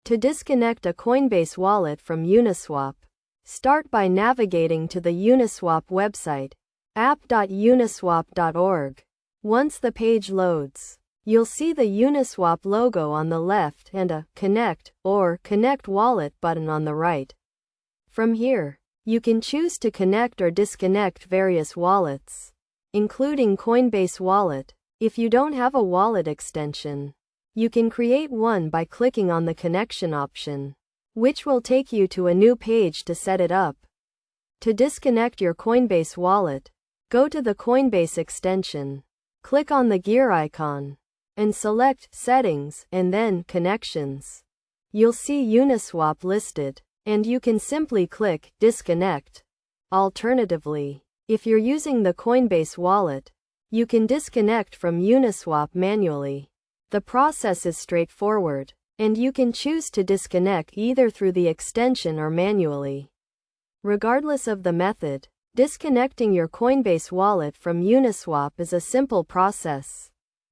To disconnect a Coinbase wallet from Uniswap, start by navigating to the Uniswap website, app.uniswap.org. Once the page loads, you'll see the Uniswap logo on the left and a Connect or Connect Wallet button on the right. From here, you can choose to connect or disconnect various wallets, including Coinbase Wallet. If you don't have a wallet extension, you can create one by clicking on the connection option, which will take you to a new page to set it up. To disconnect your Coinbase wallet, go to the Coinbase extension, click on the gear icon, and select Settings and then Connections. You'll see Uniswap listed, and you can simply click Disconnect. Alternatively, if you're using the Coinbase wallet, you can disconnect from Uniswap manually. The process is straightforward, and you can choose to disconnect either through the extension or manually. Regardless of the method, disconnecting your Coinbase wallet from Uniswap is a simple process.